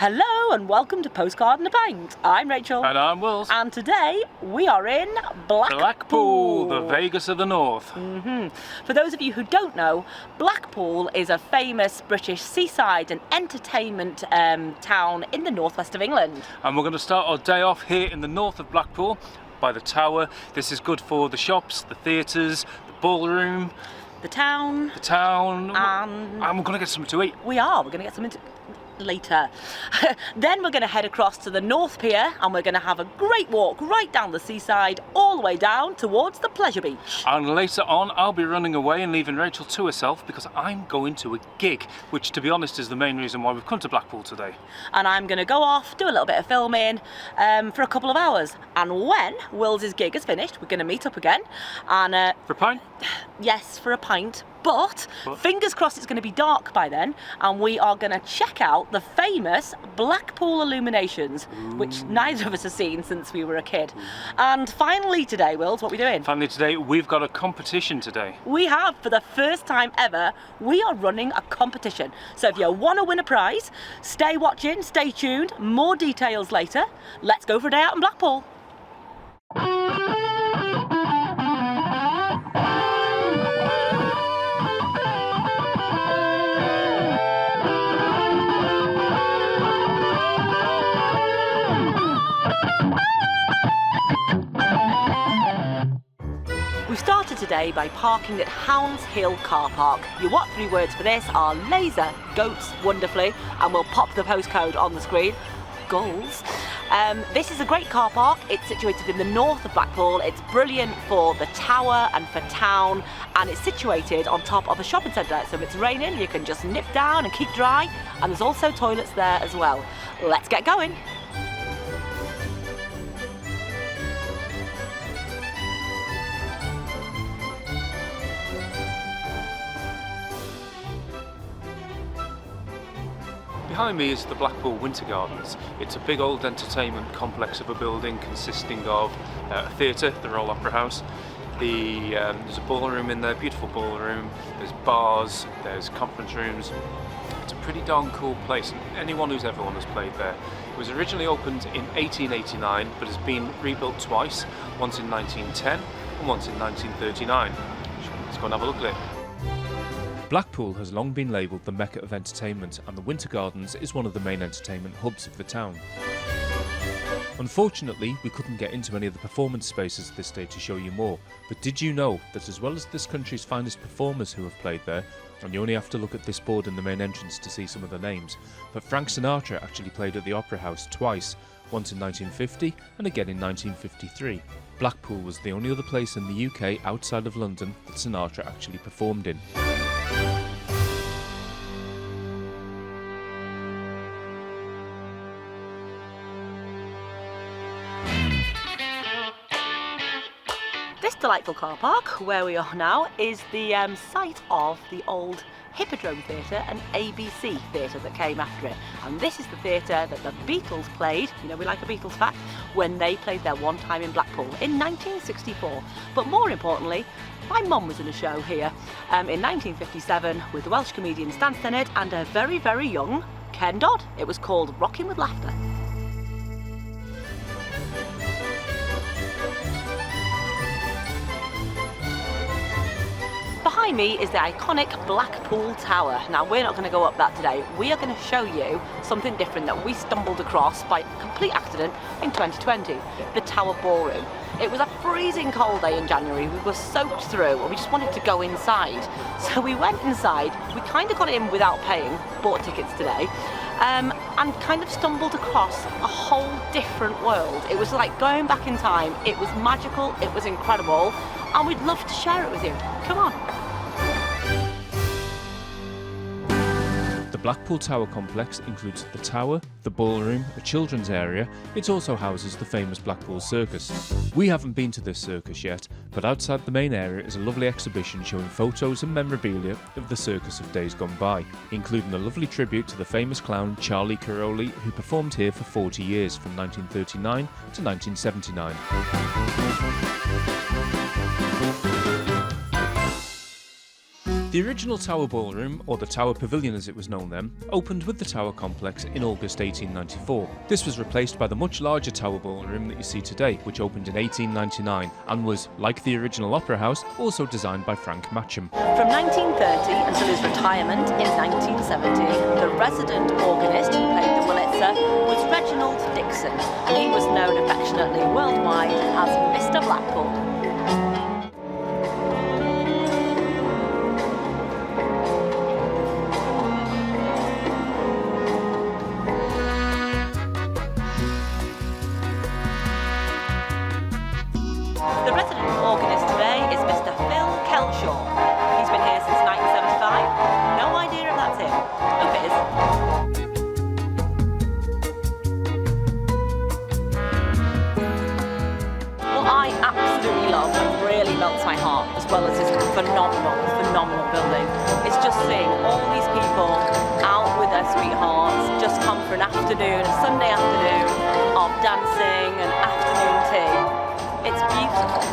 Hello and welcome to Postcard and a Pint. I'm Rachel. And I'm Wills. And today we are in Blackpool. The Vegas of the North. For those of you who don't know, Blackpool is a famous British seaside and entertainment town in the northwest of England. And we're going to start our day off here in the north of Blackpool by the Tower. This is good for the shops, the theatres, the ballroom. The town. And we're going to get something to eat. We're going to get something to later. Then we're going to head across to the North Pier and we're going to have a great walk right down the seaside all the way down towards the pleasure beach. And later on I'll be running away and leaving Rachel to herself because I'm going to a gig, which to be honest is the main reason why we've come to Blackpool today. And I'm going to go off, do a little bit of filming for a couple of hours, and when Will's gig is finished we're going to meet up again and for a pint? Yes, for a pint. But fingers crossed it's going to be dark by then and we are going to check out the famous Blackpool Illuminations, which neither of us have seen since we were a kid. And finally today, Wills, what are we doing? Finally today, we've got a competition today. We have, for the first time ever, we are running a competition. So if you want to win a prize, stay watching, stay tuned, more details later. Let's go for a day out in Blackpool. We started today by parking at Hounds Hill car park. Your what three words for this are laser, goats, wonderfully, and we'll pop the postcode on the screen. Goals. This is a great car park. It's situated in the north of Blackpool. It's brilliant for the tower and for town, and it's situated on top of a shopping centre. So if it's raining, you can just nip down and keep dry, and there's also toilets there as well. Let's get going. Behind me is the Blackpool Winter Gardens. It's a big old entertainment complex of a building consisting of a theatre, the Royal Opera House. There's a ballroom in there, beautiful ballroom. There's bars, there's conference rooms. It's a pretty darn cool place, and anyone who's ever played there. It was originally opened in 1889, but has been rebuilt twice, once in 1910 and once in 1939. Let's go and have a look at it. Blackpool has long been labelled the Mecca of entertainment, and the Winter Gardens is one of the main entertainment hubs of the town. Unfortunately, we couldn't get into any of the performance spaces this day to show you more, but did you know that as well as this country's finest performers who have played there, and you only have to look at this board in the main entrance to see some of the names, but Frank Sinatra actually played at the Opera House twice, once in 1950 and again in 1953. Blackpool was the only other place in the UK outside of London that Sinatra actually performed in. This delightful car park, where we are now, is the site of the old Hippodrome Theatre and ABC Theatre that came after it. And this is the theatre that the Beatles played, you know we like a Beatles fact, when they played there one time in Blackpool in 1964. But more importantly, my mum was in a show here in 1957 with the Welsh comedian Stan Stennard and a very, very young Ken Dodd. It was called Rockin' with Laughter. Behind me is the iconic Blackpool Tower. Now we're not going to go up that today. We are going to show you something different that we stumbled across by complete accident in 2020, the Tower Ballroom. It was a freezing cold day in January. We were soaked through and we just wanted to go inside. So we went inside, we kind of got in without paying, bought tickets today, and kind of stumbled across a whole different world. It was like going back in time. It was magical, it was incredible, and we'd love to share it with you. Come on. The Blackpool Tower complex includes the tower, the ballroom, a children's area. It also houses the famous Blackpool Circus. We haven't been to this circus yet, but outside the main area is a lovely exhibition showing photos and memorabilia of the circus of days gone by, including a lovely tribute to the famous clown Charlie Caroli, who performed here for 40 years from 1939 to 1979. The original Tower Ballroom, or the Tower Pavilion as it was known then, opened with the Tower complex in August 1894. This was replaced by the much larger Tower Ballroom that you see today, which opened in 1899 and was, like the original Opera House, also designed by Frank Matcham. From 1930 until his retirement in 1970, the resident organist who played the Wurlitzer was Reginald Dixon, and he was known affectionately worldwide as Mr. Blackpool. The resident organist today is Mr. Phil Kelshaw. He's been here since 1975. No idea if that's him. Hope it is. What I absolutely love and really melts my heart, as well as this phenomenal building, is just seeing all these people out with their sweethearts, just come for an afternoon, a Sunday afternoon of dancing and afternoon tea. It's beautiful.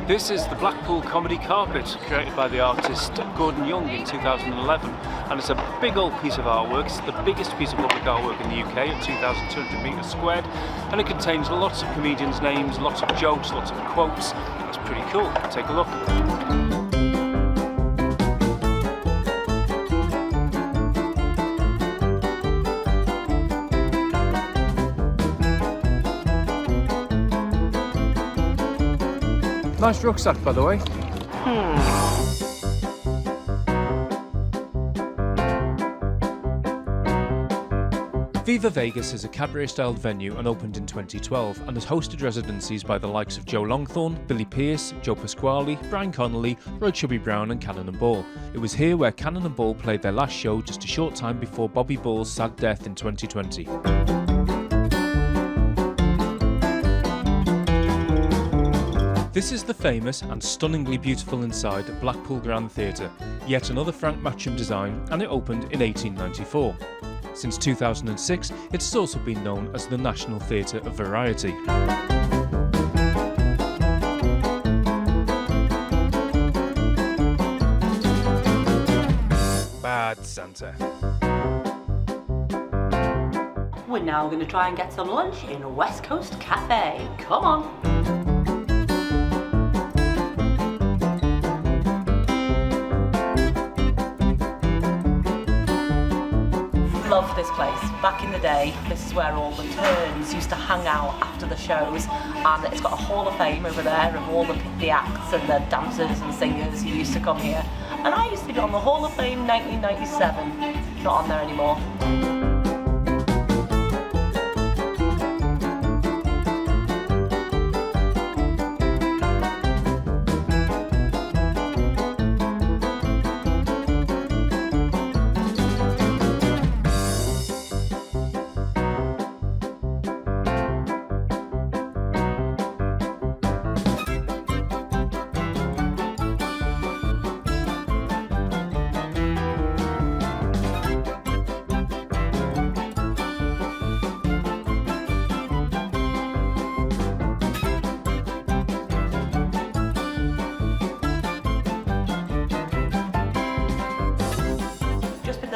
This is the Blackpool Comedy Carpet, created by the artist Gordon Young in 2011, and it's a big old piece of artwork. It's the biggest piece of public artwork in the UK at 2,200 metres squared, and it contains lots of comedians' names, lots of jokes, lots of quotes. It's pretty cool. Take a look. Nice rucksack, by the way. Viva Vegas is a cabaret-styled venue and opened in 2012 and has hosted residencies by the likes of Joe Longthorne, Billy Pierce, Joe Pasquale, Brian Connolly, Roy Chubby Brown and Cannon and Ball. It was here where Cannon and Ball played their last show just a short time before Bobby Ball's sad death in 2020. This is the famous and stunningly beautiful inside of Blackpool Grand Theatre, yet another Frank Matcham design, and it opened in 1894. Since 2006, it has also been known as the National Theatre of Variety. Bad Santa. We're now going to try and get some lunch in a West Coast cafe. Come on. Love this place. Back in the day, this is where all the turns used to hang out after the shows, and it's got a hall of fame over there of all the acts and the dancers and singers who used to come here. And I used to be on the Hall of Fame 1997, not on there anymore.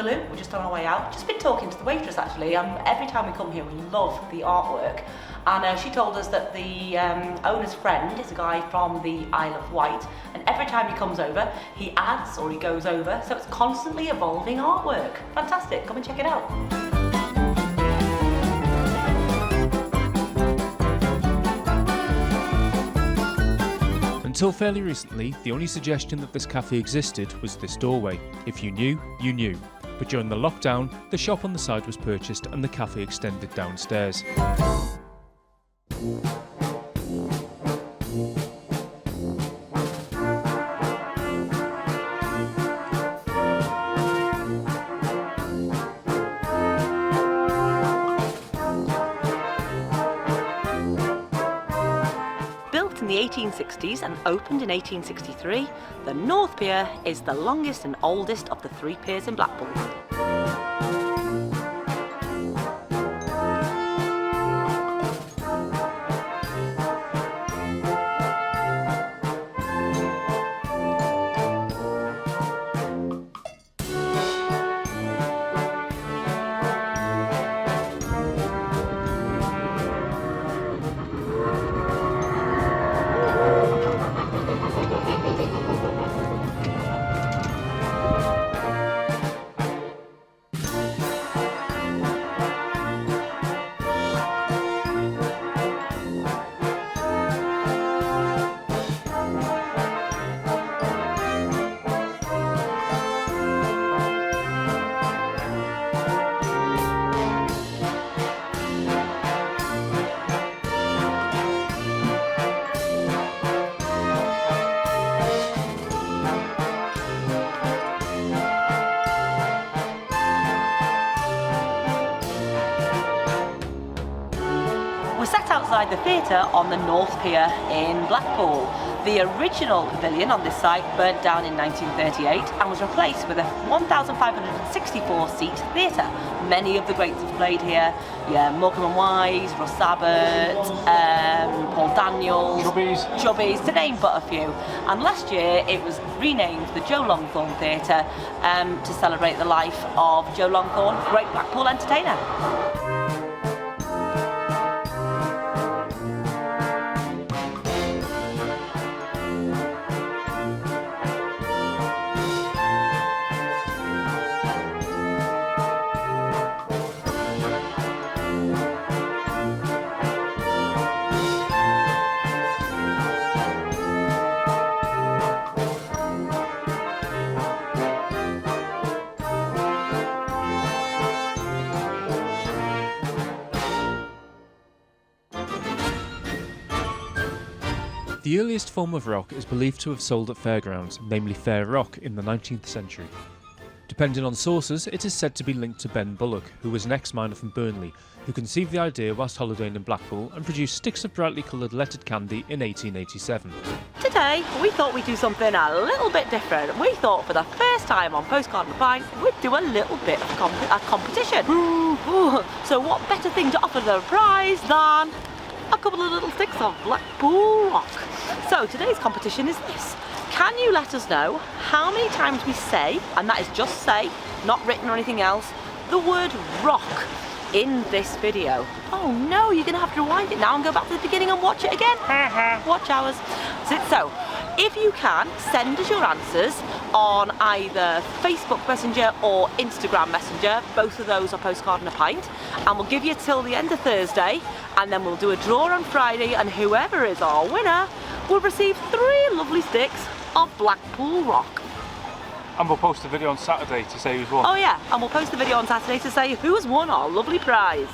We're just on our way out. Just been talking to the waitress actually. Every time we come here we love the artwork, and she told us that the owner's friend is a guy from the Isle of Wight, and every time he comes over he adds or he goes over, so it's constantly evolving artwork. Fantastic, come and check it out. Until fairly recently, the only suggestion that this cafe existed was this doorway. If you knew, you knew. But during the lockdown, the shop on the side was purchased and the cafe extended downstairs. Built in the 1860s and opened in 1863, the North Pier is the longest and oldest of the 3 piers in Blackpool. Outside the theatre on the North Pier in Blackpool. The original pavilion on this site burnt down in 1938 and was replaced with a 1,564 seat theatre. Many of the greats have played here. Yeah, Morecambe and Wise, Russ Abbott, Paul Daniels, Chubbies, to name but a few. And last year it was renamed the Joe Longthorne Theatre to celebrate the life of Joe Longthorne, great Blackpool entertainer. The earliest form of rock is believed to have sold at fairgrounds, namely Fair Rock, in the 19th century. Depending on sources, it is said to be linked to Ben Bullock, who was an ex-miner from Burnley, who conceived the idea whilst holidaying in Blackpool and produced sticks of brightly coloured lettered candy in 1887. Today, we thought we'd do something a little bit different. We thought for the first time on Postcard and Pint, we'd do a little bit of a competition. So what better thing to offer the prize than a couple of little sticks of Blackpool rock. So today's competition is this. Can you let us know how many times we say, and that is just say, not written or anything else, the word rock in this video? Oh no, you're going to have to rewind it now and go back to the beginning and watch it again. Watch hours. So, if you can, send us your answers on either Facebook Messenger or Instagram Messenger. Both of those are Postcard and a Pint. And we'll give you till the end of Thursday, and then we'll do a draw on Friday, and whoever is our winner will receive 3 lovely sticks of Blackpool rock. And we'll post a video on Saturday to say who's won. Oh yeah, and we'll post a video on Saturday to say who has won our lovely prize.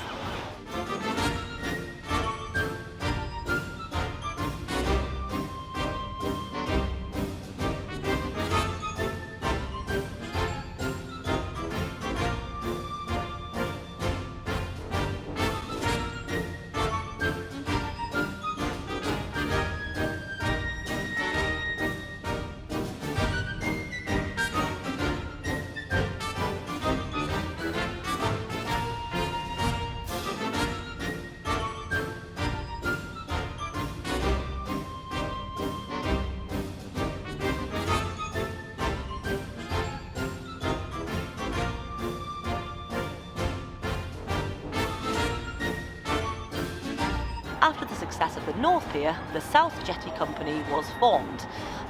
After the success of the North Pier, the South Jetty Company was formed.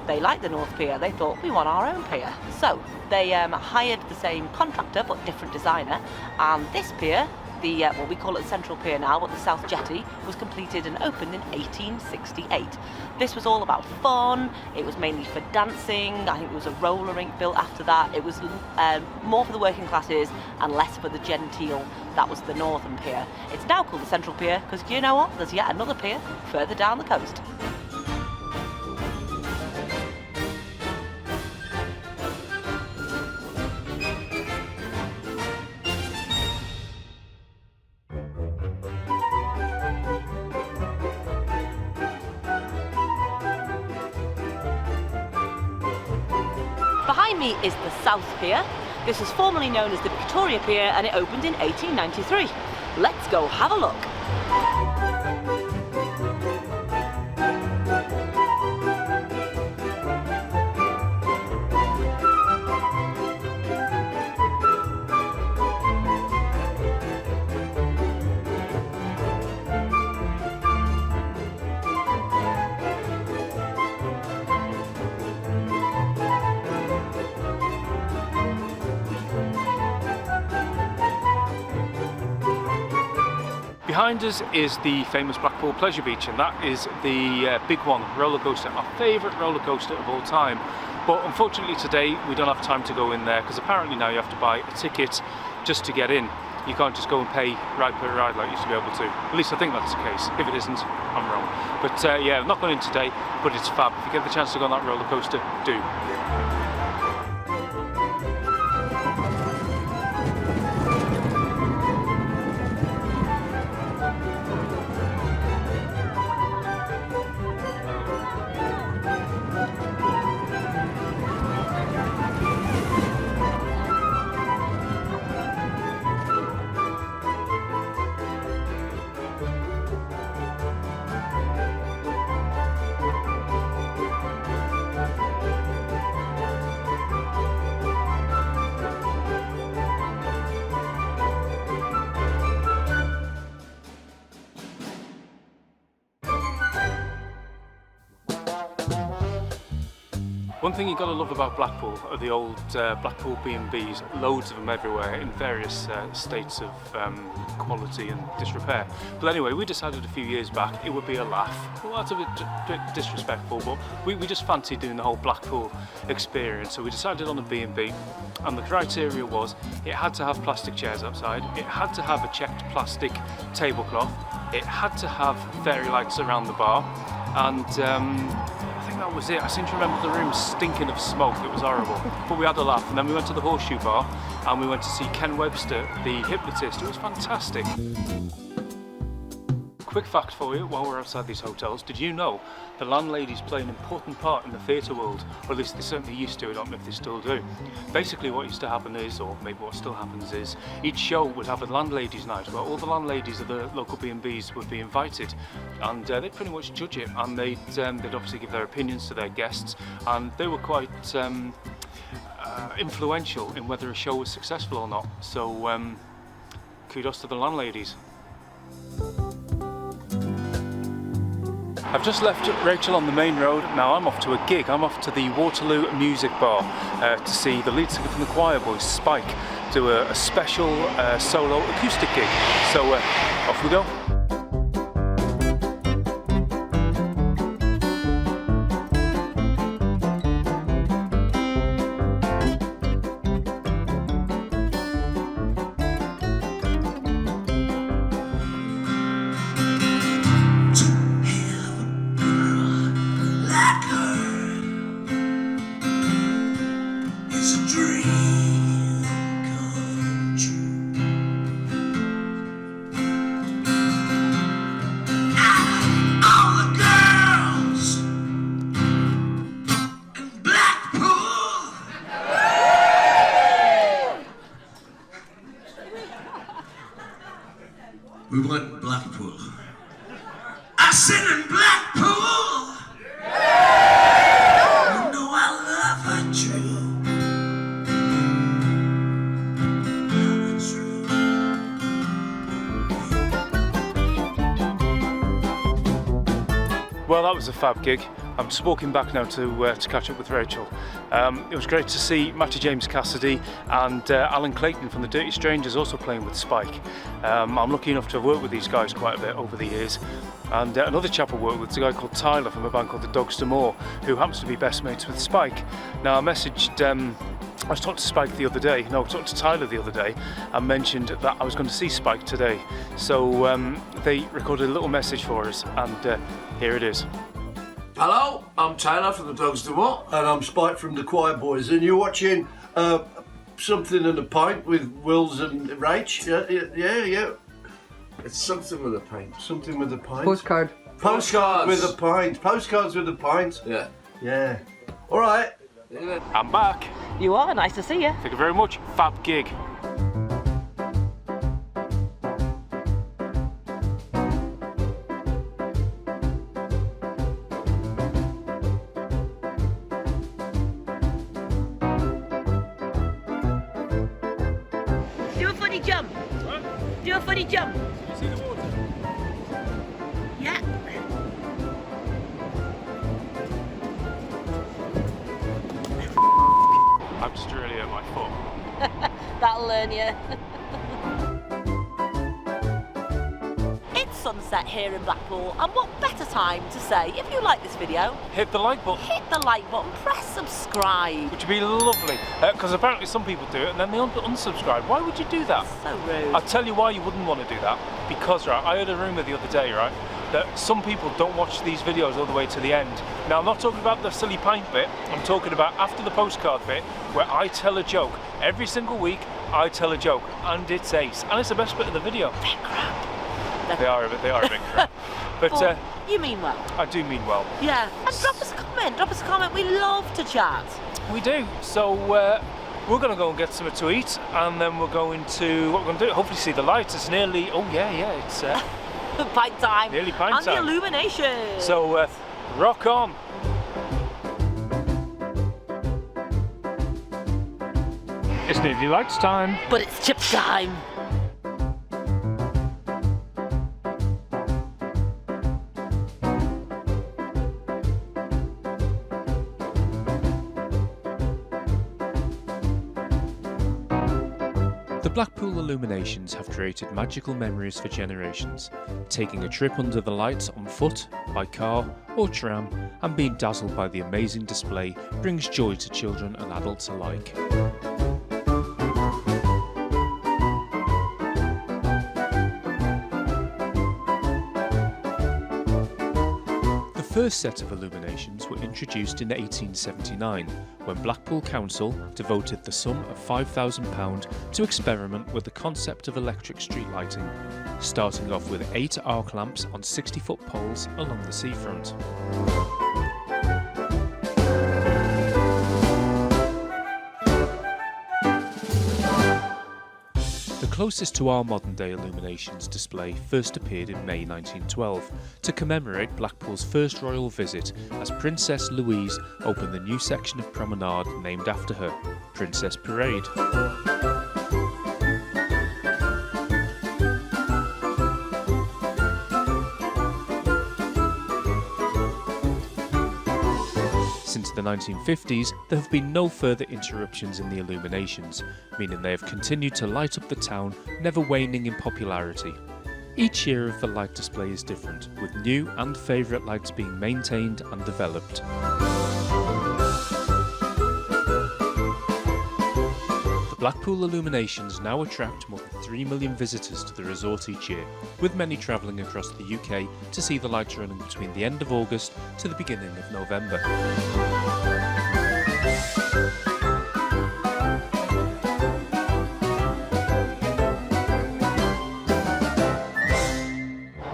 They liked the North Pier, they thought we want our own pier. So they hired the same contractor but different designer, and this pier, the, well, we call it Central Pier now, but the South Jetty was completed and opened in 1868. This was all about fun. It was mainly for dancing. I think there was a roller rink built after that. It was more for the working classes and less for the genteel. That was the Northern Pier. It's now called the Central Pier because, you know what, there's yet another pier further down the coast. Behind me is the South Pier. This was formerly known as the Victoria Pier and it opened in 1893. Let's go have a look. Behind us is the famous Blackpool Pleasure Beach, and that is the big one, roller coaster, our favourite roller coaster of all time. But unfortunately today we don't have time to go in there because apparently now you have to buy a ticket just to get in. You can't just go and pay ride per ride like you used to be able to. At least I think that's the case. If it isn't, I'm wrong. But yeah, I'm not going in today, but it's fab. If you get the chance to go on that roller coaster, do. One thing you've got to love about Blackpool are the old Blackpool B Bs, loads of them everywhere in various states of quality and disrepair. But anyway, we decided a few years back it would be a laugh. Well, that's a bit disrespectful, but we just fancied doing the whole Blackpool experience. So we decided on a B&B, and the criteria was it had to have plastic chairs outside, it had to have a checked plastic tablecloth, it had to have fairy lights around the bar, and that was it. I seem to remember the room stinking of smoke. It was horrible. But we had a laugh, and then we went to the Horseshoe Bar and we went to see Ken Webster, the hypnotist. It was fantastic. Quick fact for you while we're outside these hotels, did you know the landladies play an important part in the theatre world? Or at least they certainly used to, I don't know if they still do. Basically what used to happen is, or maybe what still happens is, each show would have a landladies night where all the landladies of the local B&Bs would be invited, and they'd pretty much judge it, and they'd obviously give their opinions to their guests, and they were quite influential in whether a show was successful or not. So kudos to the landladies. I've just left Rachel on the main road. Now I'm off to a gig. I'm off to the Waterloo Music Bar to see the lead singer from the Quireboys, Spike, do a special solo acoustic gig. So off we go. We want Blackpool. I said in Blackpool. You know I love her true. Well, that was a fab gig. I'm just walking back now to catch up with Rachel. It was great to see Matty, James, Cassidy and Alan Clayton from the Dirty Strangers also playing with Spike. I'm lucky enough to have worked with these guys quite a bit over the years. And another chap I worked with is a guy called Tyler from a band called the Dogs to More, who happens to be best mates with Spike. Now I messaged, I was talking to Spike the other day, no, I talked to Tyler the other day and mentioned that I was going to see Spike today. So they recorded a little message for us and here it is. Hello, I'm Tyler from the Dogs to More. And I'm Spike from the Quireboys, and you're watching Something and a Pint with Wills and Rach. Yeah. It's something with a pint. Something with a pint. Postcard. Postcard with a pint. Postcards with a pint. Yeah. All right. I'm back. You are, nice to see you. Thank you very much. Fab gig. Do a funny jump. Do a funny jump. You see the water? Yeah. I'm just really at my foot. That'll learn you. It's sunset here in Blackpool, and what better time to say, if you like this video, Hit the like button. hit the like button, press subscribe. Which would be lovely, because apparently some people do it and then they unsubscribe. Why would you do that? So rude. I'll tell you why you wouldn't want to do that. Because, right, I heard a rumour the other day, right, that some people don't watch these videos all the way to the end. Now, I'm not talking about the silly pint bit, I'm talking about after the postcard bit, where I tell a joke. Every single week, I tell a joke, and it's ace. And it's the best bit of the video. Bit crap. They are a bit crap. But you mean well. I do mean well. Yeah. And drop us a comment. We love to chat. We do. So we're going to go and get something to eat, and then we're going to, what we're going to do, hopefully see the lights. It's nearly, it's Pint time. nearly pint and time. And the illumination. So rock on. It's nearly lights time. But it's chips time. The Blackpool Illuminations have created magical memories for generations. Taking a trip under the lights on foot, by car or tram, and being dazzled by the amazing display brings joy to children and adults alike. The first set of illuminations were introduced in 1879 when Blackpool Council devoted the sum of £5,000 to experiment with the concept of electric street lighting, starting off with 8 arc lamps on 60-foot poles along the seafront. The closest to our modern-day illuminations display first appeared in May 1912 to commemorate Blackpool's first royal visit as Princess Louise opened the new section of promenade named after her, Princess Parade. Since the 1950s, there have been no further interruptions in the illuminations, meaning they have continued to light up the town, never waning in popularity. Each year of the light display is different, with new and favourite lights being maintained and developed. The Blackpool Illuminations now attract more than 3 million visitors to the resort each year, with many travelling across the UK to see the lights running between the end of August to the beginning of November.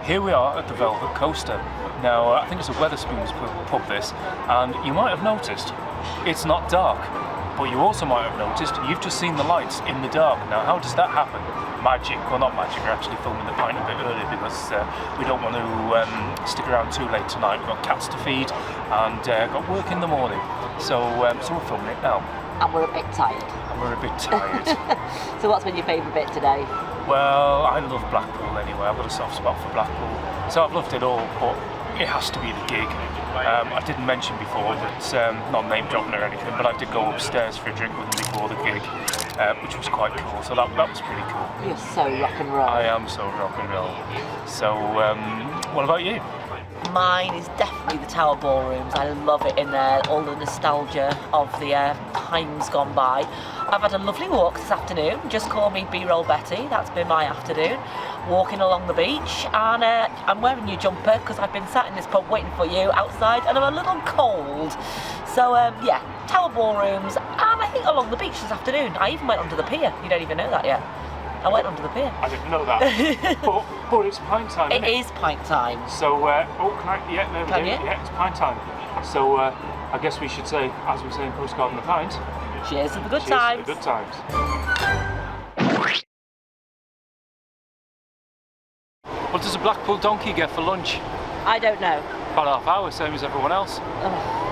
Here we are at the Velvet Coaster. Now, I think it's a Wetherspoons pub this, and you might have noticed it's not dark. But you also might have noticed you've just seen the lights in the dark. Now, how does that happen? Magic, well not magic, we're actually filming the Pint a bit early because we don't want to stick around too late tonight. We've got cats to feed and got work in the morning. So we're filming it now. And we're a bit tired. So what's been your favourite bit today? Well, I love Blackpool anyway. I've got a soft spot for Blackpool. So I've loved it all, but it has to be the gig. I didn't mention before that, not name dropping or anything, but I did go upstairs for a drink with them before the gig, which was quite cool, so that was pretty cool. You're so rock and roll. I am so rock and roll. So, what about you? Mine is definitely the Tower Ballrooms. I love it in there, all the nostalgia of the times gone by. I've had a lovely walk this afternoon. Just call me B-Roll Betty. That's been my afternoon. Walking along the beach, and I'm wearing your jumper because I've been sat in this pub waiting for you outside, and I'm a little cold. So yeah, Tower Ballrooms, and I think along the beach this afternoon. I even went onto the pier. You don't even know that yet. I went onto the pier. I didn't know that. but it's pint time. It is pint time. So, oh, can I? Yeah, there we go. Can you? Yeah, it's pint time. So, I guess we should say, as we say in Postcard and the Pint, Cheers to the good cheers times. to the good times. What does a Blackpool donkey get for lunch? I don't know. About half hour, same as everyone else. Ugh.